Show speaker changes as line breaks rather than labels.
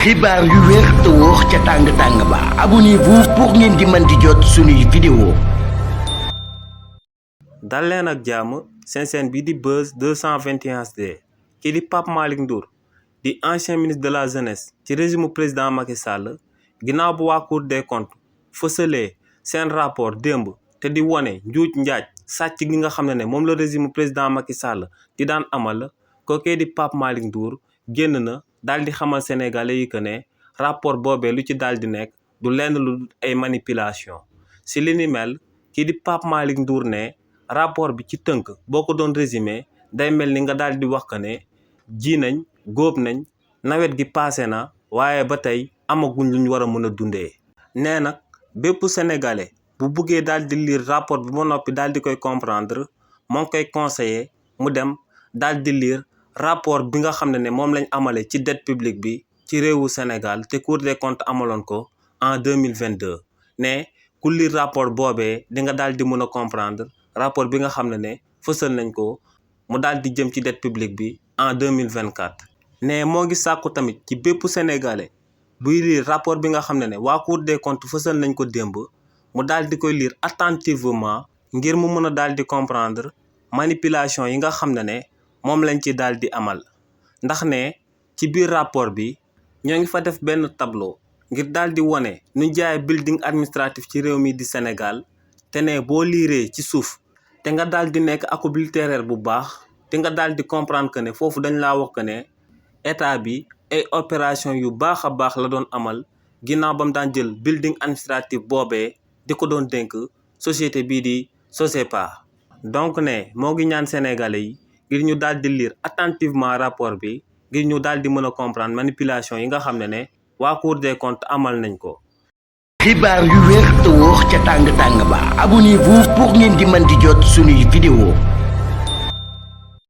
xibaar yu wér te wóor ca tàng ba abonnez-vous pour ngeen di mën di jot suñuy vidéo.
dal leen ak jàmm seen bi di Buzz 221 HD kii di Pape Malick Ndour di ancien ministre de la jeunesse ci régime président Macky Sall ginnaaw bu waa Cour des comptes fësalee seen rapport démb te di wone njuuj njaaj sàcc gi nga xam ne moom la régime président Macky Sall di daan amal kookee di Pape Malick Ndour génn na daal di xamal sénégalais yi que ne rapport boobee lu ci daal di nekk du lenn lu ay manipulation si li ni mel kii di Pape Malick Ndour ne rapport bi ci tënk boo ko doon résumé day mel ni nga daal di wax que ne ji nañ góob nañ nawet gi passé na waaye ba tey amaguñ lu ñu war a mën a dundee. nee nag bépp sénégalais bu buggee daal di lire rapport bi ba noppi daal di koy comprendre moo ngi koy conseiller mu dem daal di lire rapport bi nga xam ne moom lañ amale ci dette publique bi ci réewu Sénégal te Cour des comptes amaloon ko en 2022 ne ku lire rapport boobee di nga daal di mën a comprendre rapport bi nga xam ne fësal nañ ko mu daal di jëm ci dette publique bi en 2024. ne moo ngi sàkku tamit ci bépp sénégalais buy lire rapport bi nga xam ne waa Cour des comptes fësal nañ ko démb mu daal di koy lire attentivement ngir mu mën a daal di comprendre manipulation yi nga xam ne moom lañ ci daal di amal ndax ne ci biir rapport bi ñoo ngi fa def benn tableau ngir daal di wone nu jaay building administratif ci réew mi di Sénégal te ne boo liiree ci suuf te nga daal di nekk akub littéraire bu baax te nga daal di comprendre que ne foofu dañ laa wax que ne état bi ay opération yu baax a baax la doon amal ginnaaw ba mu daan jël building administratif boobee di ko doon dénk société bii di SOSEPA. donc ne moo ngi ñaan sénégalais yi ngir ñu daal di lire attentivement rapport bi ngir ñu daal di mën a comprendre manipulation yi nga xam ne waa Cour des comptes amal nañ ko.
xibaar yu wér te wóor ca tàng ba abonnez-vous pour ngeen di mën di jot suñuy vidéo.